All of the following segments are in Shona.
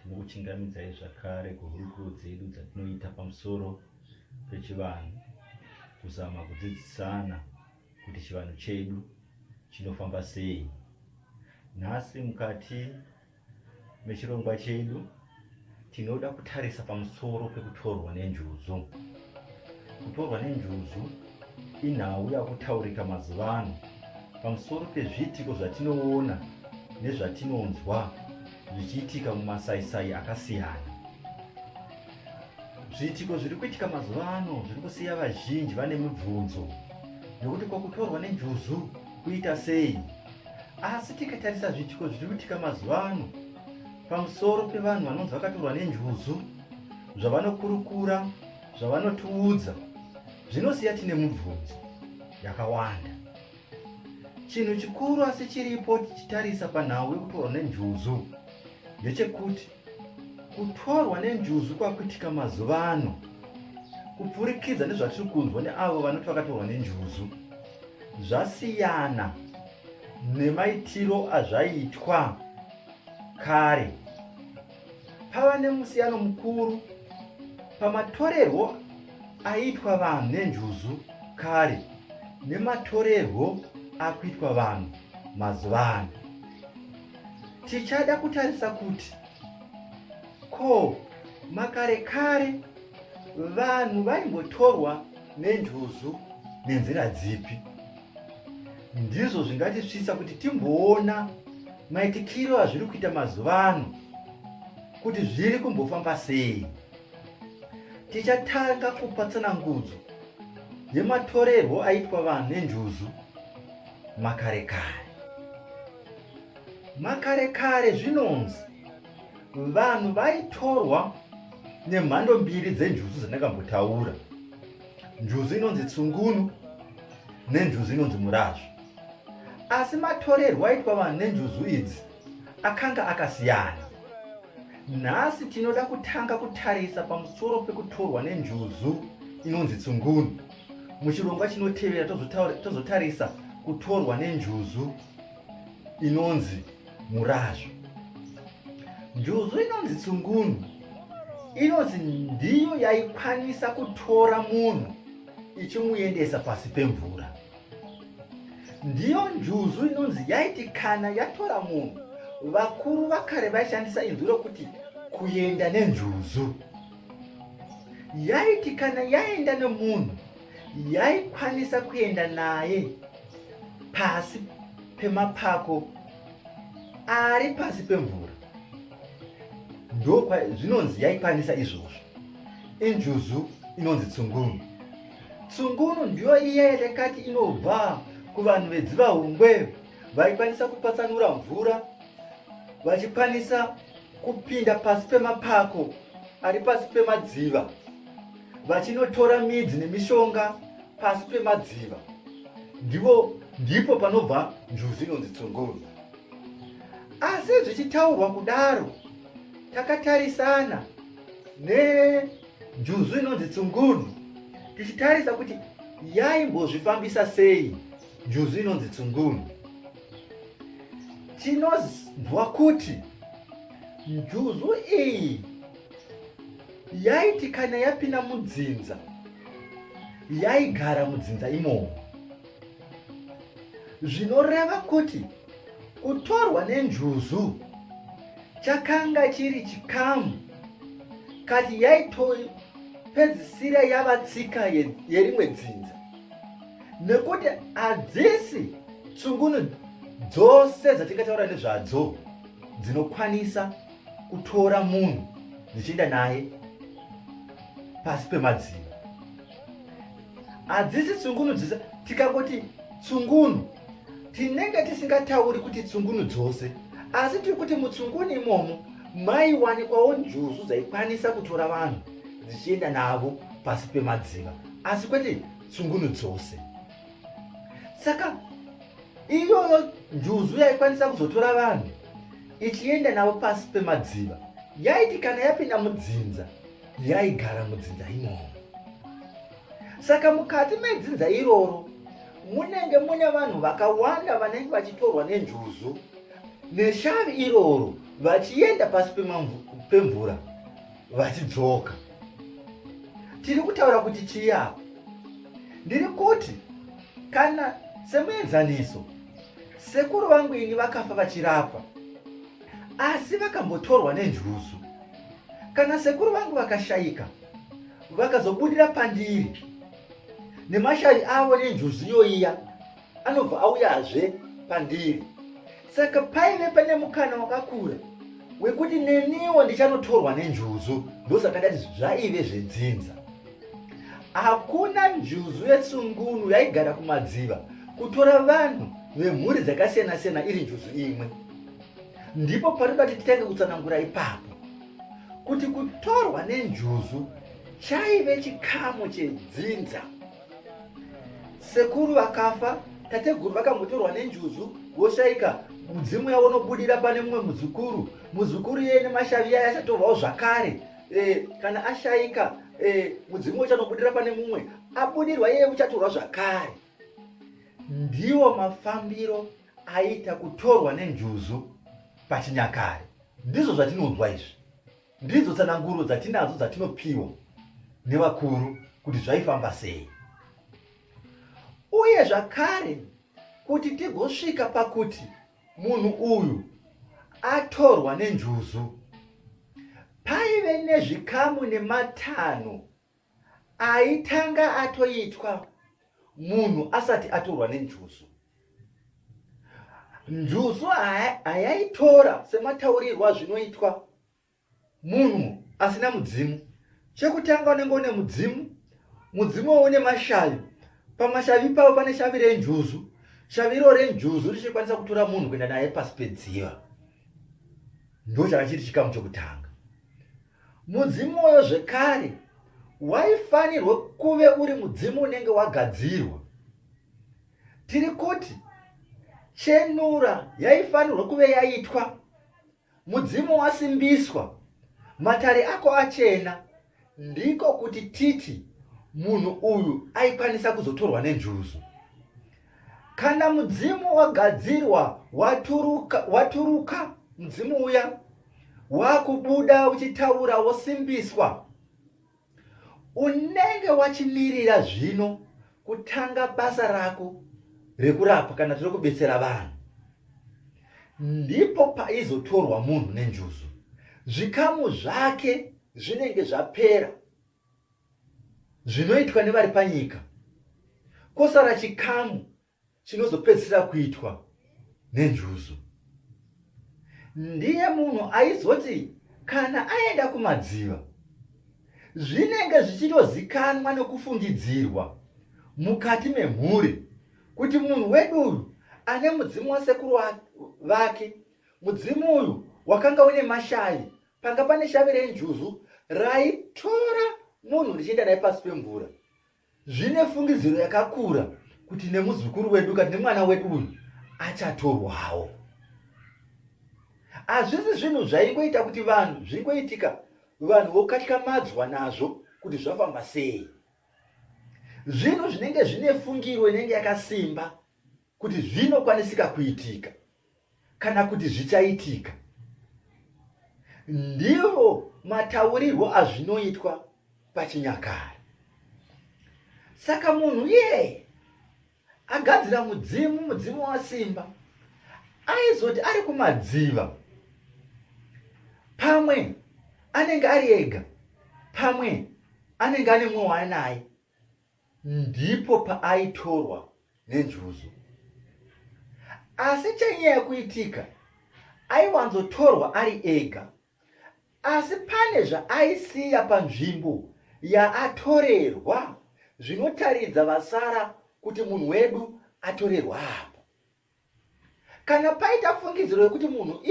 Tinokuchingamidzai zvakare kuhurukuro dzedu dzatinoita pamusoro pechivanhu, kuzama kudzidzisana kuti chivanhu chedu chinofamba sei. Nhasi mukati mechirongwa chedu tinoda kutarisa pamusoro pekutorwa nenjuzu. Kutorwa nenjuzu inhau yakutaurika mazuvano pamusoro pezviitiko zvatinoona nezvatinonzwa zvichiitika mumasaisai akasiyana. Zviitiko zviri kuitika mazuvano zviri kusiya vazhinji vane mibvunzo nekuti kutorwa nenjuzu kuita sei. Asi tikatarisa zviitiko zviri kuitika mazuvano pamusoro pevanhu vanonzi vakatorwa nenjuzu, zvavanokurukura, zvavanotiudza, zvinosiya tine mibvunzo yakawanda. Chinhu chikuru asi chiripo tichitarisa panhau yekutorwa nenjuzu ndechekuti kutorwa nenjuzu kwakuitika mazuvano kupfurikidza nezvatiri kunzwa neavo vanoti vakatorwa nenjuzu zvasiyana nemaitiro azvaiitwa kare. Pava nemusiyano mukuru pamatorerwo aiitwa vanhu nenjuzu kare nematorerwo akuitwa vanhu mazuvano. Tichada kutarisa kuti ko makare kare vanhu vaimbotorwa nenjuzu nenzira dzipi? Ndizvo zvingatisvitsa kuti timboona maitikiro azviri kuita mazuvano kuti zviri kumbofamba sei. Tichatanga kupa tsanangudzo yematorerwo aiitwa vanhu nenjuzu makare kare. Makare kare zvinonzi vanhu vaitorwa nemhando mbiri dzenjuzu dzandakambotaura. Njuzu inonzi tsungunu nenjuzu inonzi murazvo. Asi matorerwo aiitwa vanhu nenjuzu idzi akanga akasiyana. Nhasi tinoda kutanga kutarisa pamusoro pekutorwa nenjuzu inonzi tsungunu. Muchirongwa chinotevera tozotarisa kutorwa nenjuzu inonzi murazvo. Njuzu inonzi tsungunu inonzi ndiyo yaikwanisa kutora munhu ichimuendesa pasi pemvura. Ndiyo njuzu inonzi yaiti kana yatora munhu, vakuru vakare vaishandisa inzwi rokuti kuenda nenjuzu. Yaiti kana yaenda nemunhu yaikwanisa kuenda naye pasi pemapako ari pasi pemvura. Zvinonzi yaikwanisa izvozvo. Injuzu inonzi tsungunu. Tsungunu ndiyo iya yatakati inobva kuvanhu vedzivahungwe vaikwanisa kupatsanura mvura, vachikwanisa kupinda pasi pemapako ari pasi pemadziva, vachinotora midzi nemishonga pasi pemadziva. Ndipo panobva njuzu inonzi tsungunu. Asi zvichitaurwa kudaro, takatarisana nenjuzu inonzi tsungunu tichitarisa kuti yaimbozvifambisa sei njuzu inonzi tsungunu. Tinozwa kuti njuzu iyi yaiti kana yapinda mudzinza yaigara mudzinza imomo. Zvinoreva kuti kutorwa nenjuzu chakanga chiri chikamu kati yaitopedzisira yava tsika yerimwe dzinza, nekuti hadzisi tsungunu dzose dzatingataura nezvadzo dzinokwanisa kutora munhu dzichienda naye pasi pemadziva. Hadzisi tsungunu dzose. Tikangoti tsungunu tinenge tisingatauri kuti tsungunu dzose, asi tiri kuti mutsungunu imomo maiwanikwawo njuzu dzaikwanisa kutora vanhu dzichienda navo pasi pemadziva, asi kwete tsungunu dzose. Saka iyoyo njuzu yaikwanisa kuzotora vanhu ichienda navo pasi pemadziva yaiti kana yapinda mudzinza yaigara mudzinza imomo. Saka mukati medzinza iroro munenge mune vanhu vakawanda vanenge vachitorwa nenjuzu neshavi iroro vachienda pasi pemvura vachidzoka. Tiri kutaura kuti chii apa? Ndiri kuti kana semuenzaniso, sekuru vangu ini vakafa vachirapa, asi vakambotorwa nenjuzu. Kana sekuru vangu vakashayika vakazobudira pandiri nemashari avo nenjuzu iyoiya, anobva auyazve pandiri. Saka paive pane mukana wakakura wekuti neniwo ndichanotorwa nenjuzu. Ndosaka ndati zvaive zvedzinza. Hakuna njuzu yetsungunu yaigara kumadziva kutora vanhu vemhuri dzakasiyana-siyana iri njuzu imwe. Ndipo panoda kuti titange kutsanangura ipapo kuti kutorwa nenjuzu chaive chikamu chedzinza. Sekuru vakafa, tateguru vakambotorwa nenjuzu, voshayika, mudzimu yavo unobudira pane mumwe muzukuru. Muzukuru iye nemashavi aya achatorwawo zvakare. Kana ashayika, mudzimu uchanobudira pane mumwe, abudirwa iye uchatorwa zvakare. Ndiwo mafambiro aiita kutorwa nenjuzu pachinyakare. Ndizvo zvatinonzwa izvi. Ndidzo tsananguro dzatinadzo dzatinopiwa nevakuru kuti zvaifamba sei. Uye zvakare kuti tigosvika pakuti munhu uyu atorwa nenjuzu, paive nezvikamu nematanho aitanga atoitwa munhu asati atorwa nenjuzu. Njuzu ayaitora semataurirwa zvinoitwa munhu asina mudzimu. Chekutanga unenge une mudzimu, mudzimu une mashavi. Pamashavi pavo pane shavi renjuzu. Shavi iro renjuzu richikwanisa kutora munhu kuenda naye pasi pedziva. Ndo chakachiri chikamu chokutanga. Mudzimu uyo zvekare waifanirwe kuve uri mudzimu unenge wagadzirwa. Tiri kuti chenura yaifanirwe kuve yaitwa. Mudzimu wasimbiswa, matare ako achena, ndiko kuti titi munhu uyu aikwanisa kuzotorwa nenjuzu. Kana mudzimu wagadzirwa, waturuka mudzimu uya, wakubuda uchitaura, wosimbiswa, unenge wachimirira zvino kutanga basa rako rekurapa kana tiri kubetsera vanhu. Ndipo paizotorwa munhu nenjuzu. Zvikamu zvake zvinenge zvapera, zvinoitwa nevari panyika. Kosara chikamu chinozopedzisira kuitwa nenjuzu. Ndiye munhu aizoti kana aenda kumadziva, zvinenge zvichitozikanwa nekufungidzirwa mukati memhuri kuti munhu wedu uyu ane mudzimu wasekuru vake. Mudzimu uyu wakanga une mashavi. Panga pane shavi renjuzu raitora munhu richienda naye pasi pemvura. Zvine fungidziro yakakura kuti nemuzukuru wedu kana nemwana wedu uyu achatorwawo. Hazvisi zvinhu zvaingoita kuti vanhu zvingoitika vanhu vokatyamadzwa nazvo kuti zvafamba sei. Zvinhu zvinenge zvine fungiro inenge yakasimba kuti zvinokwanisika kuitika kana kuti zvichaitika. Ndivo mataurirwo azvinoitwa pachinyakare. Saka munhu iye agadzira mudzimu wasimba, aizoti ari kumadziva, pamwe anenge ari ega, pamwe anenge ane mumwe waanaye, ndipo paaitorwa nenjuzu. Asi chanyaya kuitika, aiwanzotorwa ari ega, asi pane zvaaisiya panzvimbo yaatorerwa zvinotaridza vasara kuti munhu wedu atorerwa apo. Kana paita fungidziro yekuti munhu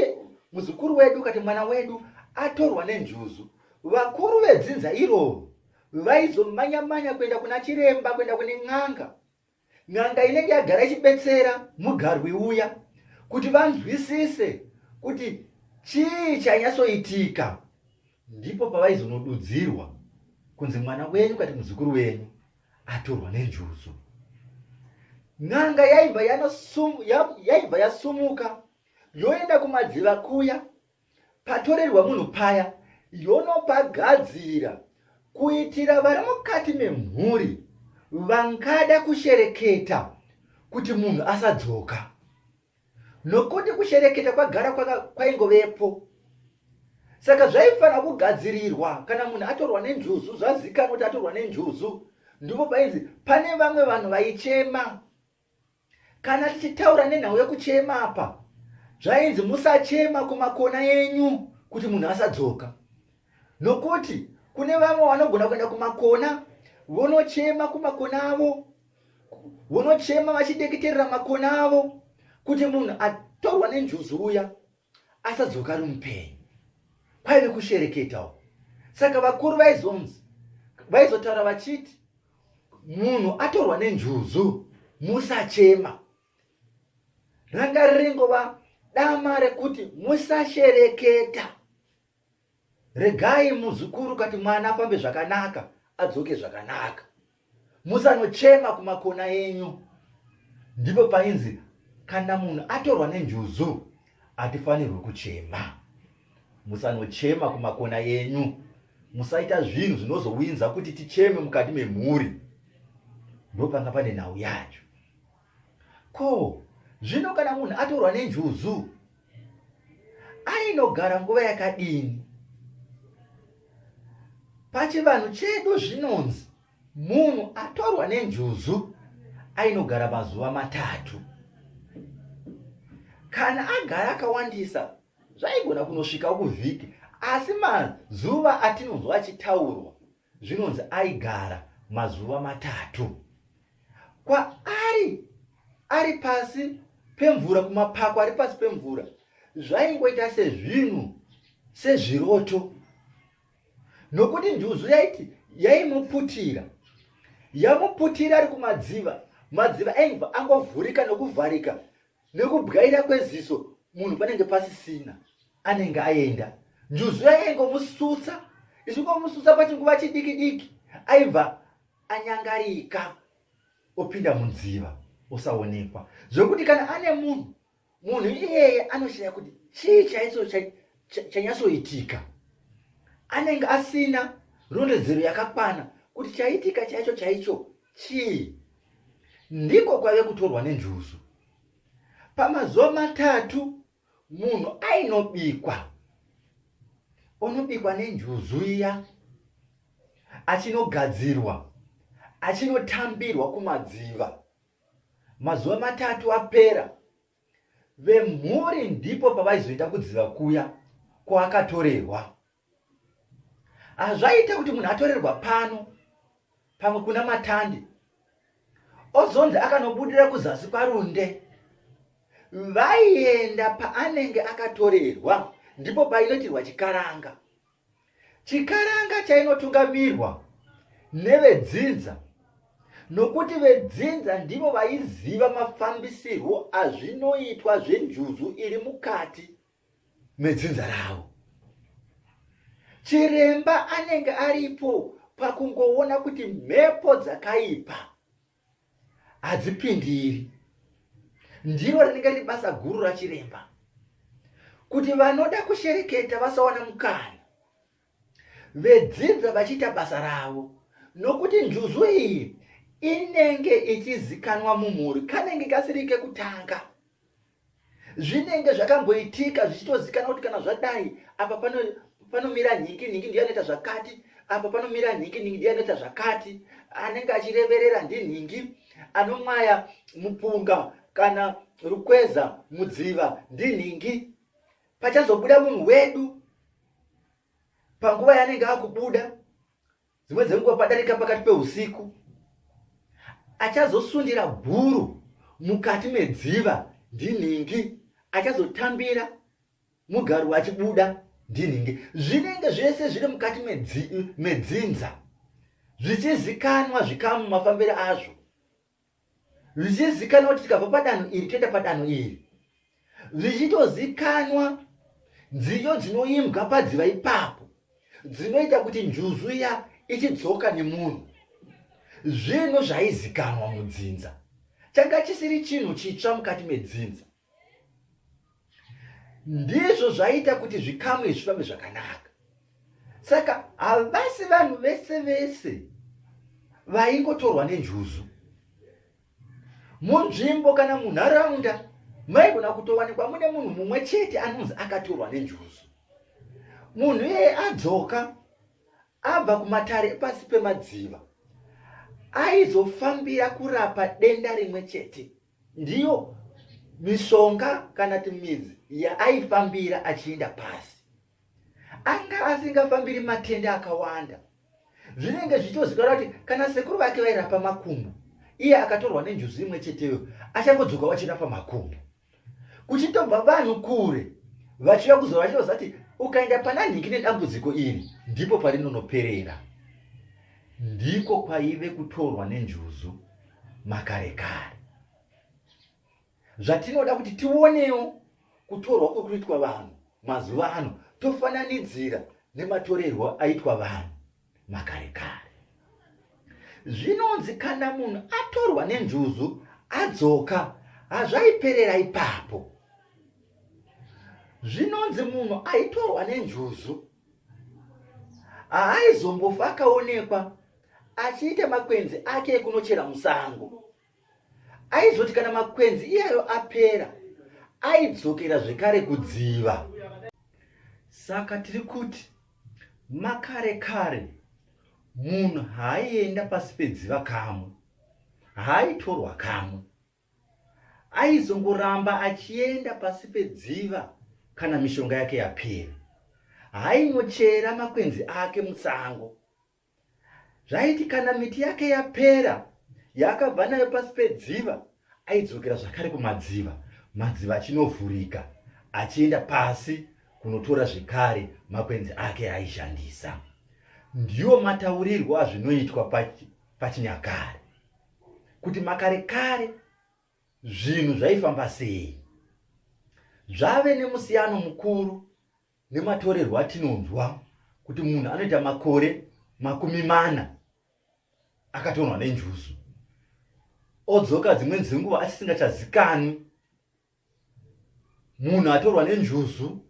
muzukuru wedu kati mwana wedu atorwa nenjuzu, vakuru vedzinza iroro vaizomanya-manya kuenda kuna chiremba, kuenda kune n'anga. N'anga inenge yagara ichibetsera mugarwi uya kuti vanzwisise kuti chii chanyatsoitika. Ndipo pavaizonodudzirwa kunzi mwana wenyu kati muzukuru wenyu atorwa nenjuzu. N'anga yaibva yasumuka yoenda kumadziva kuya patorerwa munhu paya yonopagadzira kuitira vari mukati memhuri vangada kushereketa kuti munhu asadzoka. Nokuti kushereketa kwagara kwaingovepo. Saka zvaifanira kugadzirirwa kana munhu atorwa nenjuzu, zvazikanwa kuti atorwa nenjuzu, ndipo painzi pane vamwe vanhu vaichema. Kana tichitaura nenhau yekuchema apa, zvainzi musachema kumakona enyu kuti munhu asadzoka. Nokuti kune vamwe vanogona kuenda kumakona vonochema kumakona avo, vonochema vachideketerera makona avo kuti munhu atorwa nenjuzu uya asadzoka ari mupenyu. Kwaive kushereketawo. Saka vakuru vaizotaura vachiti munhu atorwa nenjuzu musachema. Ranga ringova dama rekuti musashereketa. Regai muzukuru kati mwana afambe zvakanaka, adzoke zvakanaka. Musanochema kumakona enyu. Ndipo painzi kana munhu atorwa nenjuzu hatifanirwi kuchema. Musanochema kumakona enyu. Musaita zvinhu zvinozowinza kuti ticheme mukati memhuri. Ndipo panga pane nhau yacho. Ko, zvino kana munhu atorwa nenjuzu ainogara nguva yakadini? Pachivanhu chedu zvinonzi munhu atorwa nenjuzu ainogara mazuva 3. Kana agara akawandisa zvaigona kunosvika kuvhiki, asi mazuva atinonzwa achitaurwa zvinonzi aigara mazuva 3. Ari pasi pemvura, kumapako ari pasi pemvura, zvaingoita sezvinhu sezviroto. Nokuti njuzu yaimuputira, yamuputira ari kumadziva. Madziva aibva angovhurika nekuvharika nekubwaira kweziso, munhu panenge pasisina, anenge aenda. Njuzu yaingomusutsa, isingomusutsa pachinguva chidiki-diki, aibva anyangarika opinda mudziva osaonekwa. Zvokuti kana ane munhu iyeye anoshaya kuti chii chaicho chanyasoitika. Anenge asina rondedzero yakakwana kuti chaitika chaicho chii. Ndiko kwaive kutorwa nenjuzu. Pamazuva 3 munhu ainobikwa. Onobikwa nenjuzu iya, achinogadzirwa, achinotambirwa kumadziva. Mazuva 3 apera, vemhuri ndipo pavaizoenda kudziva kuya kwakatorerwa. Azvaita kuti munhu atorerwa pamwe kuna matandi, ozonzi akanobudira kuzasi kwarunde, vaienda paanenge akatorerwa, ndipo painotirwa chikaranga. Chikaranga chainotungamirwa nevedzinza, nokuti vedzinza ndivo vaiziva mafambisirwo azvinoitwa zvenjuzu iri mukati medzinza ravo. Chiremba anenge aripo pakungoona kuti mhepo dzakaipa hadzipindiri. Ndiro rinenge riri basa guru rachiremba, kuti vanoda kushereketa vasawana mukana, vedzinza vachiita basa ravo. Nokuti njuzu iyi inenge ichizikanwa mumhuri kanenge kasiri kekutanga. Zvinenge zvakamboitika zvichitozikanwa kuti kana zvadai apa panomira nhingi ndiye anoita zvakati, apa panomira nhingi ndiye anoita zvakati. Anenge achireverera ndinhingi, anomwaya mupunga kana rukweza mudziva ndinhingi. Pachazobuda munhu wedu panguva yanenge akubuda, dzimwe dzenguva padarika pakati peusiku, achazosundira bhuru mukati medziva ndinhingi, achazotambira mugaro achibuda ndinhingi. Zvinenge zvese zviri mukati medzinza, zvichizikanwa zvikamu mafambiro azvo, zvichizikanwa kuti tikabva padanho iri toenda padanho iri, zvichitozikanwa nziyo dzinoimbwa padziva ipapo dzinoita kuti njuzu iya ichidzoka nemunhu. Zvinhu zvaizikanwa mudzinza, changa chisiri chinhu chitsva mukati medzinza. ndizvo zvaita kuti zvikamu izvi zvifambe zvakanaka. Saka havasi vanhu vese vese vaingotorwa nenjuzu. Munzvimbo kana munharaunda maigona kutowanikwa mune munhu mumwe chete anonzi akatorwa nenjuzu. Munhu iyeye adzoka abva kumatare pasi pemadziva, aizofambira kurapa denda rimwe chete. Ndiyo mishonga kana timidzi yaaifambira achienda pasi. Anga asingafambiri matenda akawanda. Zvinenge zvichizivikanwa kuti kana sekuru vake vairapa makumbo, iye akatorwa nenjuzu imwe cheteyo, achangodzoka vachirapa makumbo. Kuchitobva vanhu kure vachiuya kuzova vachiziva kuti ukaenda pana nhiki nedambudziko iri ndipo parinonoperera. Ndiko kwaive kutorwa nenjuzu makare kare. Zvatinoda kuti tionewo kutorwa kwekuitwa vanhu mazuvano tofananidzira nematorerwo aiitwa vanhu makare kare. Zvinonzi kana munhu atorwa nenjuzu adzoka, hazvaiperera ipapo. Zvinonzi munhu aitorwa nenjuzu haaizombofa akaonekwa achiita makwenzi ake ekunochera musango. Aizoti kana makwenzi iyayo apera, aidzokera zvekare kudziva. Saka tiri kuti makare kare munhu haaienda pasi pedziva kamwe, haaitorwa kamwe. Aizongoramba achienda pasi pedziva kana mishonga yake yapera. Hainochera makwenzi ake musango. Zvaiti kana miti yake yapera yakabva nayo pasi pedziva, aidzokera zvakare kumadziva, madziva achinovhurika, achienda pasi kunotora zvekare makwenzi ake aishandisa. Ndiyo mataurirwo azvinoitwa pachinyakare, kuti makare kare zvinhu zvaifamba sei. Zvave nemusiyano mukuru nematorerwo atinonzwa kuti munhu anoita makore 40 akatorwa nenjuzu, odzoka dzimwe dzenguva asisingachazikanwi. Munhu atorwa nenjuzu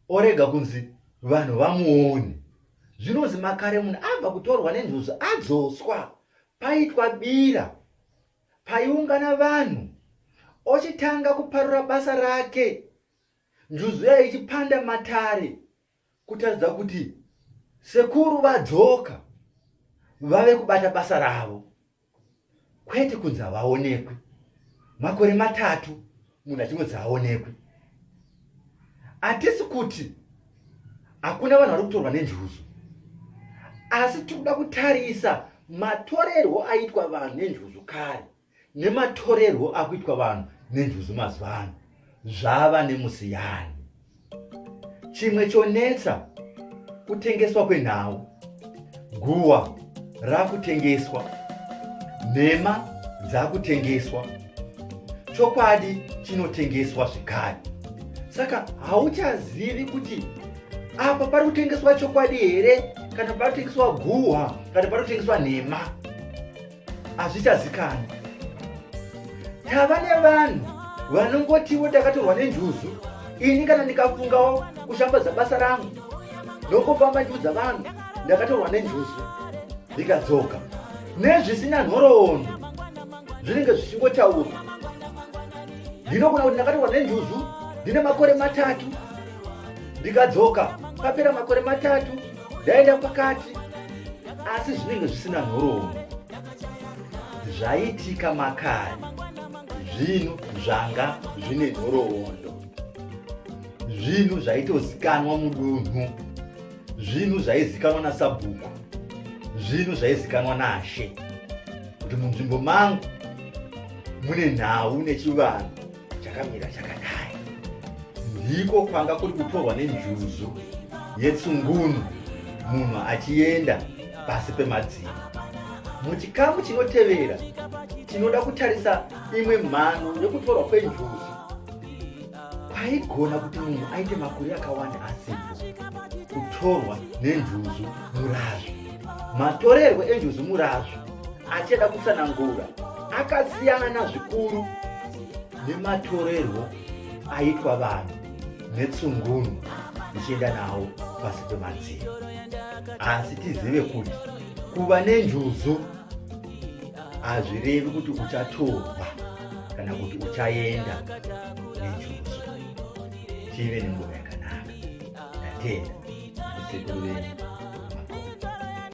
orega kunzi vanhu vamuone. Zvinonzi makare munhu abva kutorwa nenjuzu adzoswa, paitwa bira, paiungana vanhu, ochitanga kuparura basa rake. Njuzu yayo ichipanda matare kutaridza kuti sekuru vadzoka vave kubata basa ravo, kwete kunzi havaonekwi. Makore 3 munhu achingoti haonekwi. Hatisi kuti hakuna vanhu vari kutorwa nenjuzu, asi tinoda kutarisa matorerwo aiitwa vanhu nenjuzu kare nematorerwo akuitwa vanhu nenjuzu mazuvano. Zvava nemusiyano. Chimwe chonetsa kutengeswa kwenhau. Guwa rakutengeswa, nhema dzakutengeswa, chokwadi chinotengeswa zvekare. Saka hauchazivi kuti apa pari kutengeswa chokwadi here, kana pari kutengeswa guwa, kana pari kutengeswa nhema. Hazvichazikani. Tava nevanhu vanongotiwo takatorwa nenjuzu. Ini kana ndikafungawo kushambadza basa rangu nokufamba ndiudza vanhu ndakatorwa nenjuzu, ndikadzoka nezvisina nhoroondo zvinenge zvichingotaurwa. Ndinogona kuti ndakatorwa nenjuzu ndine makore 3, ndikadzoka papera makore 3 ndaenda pakati, asi zvinenge zvisina nhoroondo. Zvaitika makare, zvinhu zvanga zvine nhoroondo, zvinhu zvaitozikanwa mudunhu, zvinhu zvaizikanwa nasabhuku, zvinhu zvaizikanwa naShe, kuti munzvimbo mangu mune nhau nechivanhu chakamira chakadai. Ndiko kwanga kuri kutorwa nenjuzu yetsungunu, munhu achienda pasi pemadziva. Muchikamu chinotevera tinoda kutarisa imwe mhando yekutorwa kwenjuzu kwaigona kuti munhu aite makore akawanda asipo. Kutorwa nenjuzu murazvo. Matorerwo enjuzu murazvo achida kutsanangura akasiyana zvikuru nematorerwo aiitwa vanhu netsungunu ichienda nawo pasi pemadziva. Asi tizive kuti kuva nenjuzu hazvirevi kuti uchatorwa kana kuti uchaenda nenjuzu. Tive nenguva yakanaka. Ndatenda kusekuru venyu.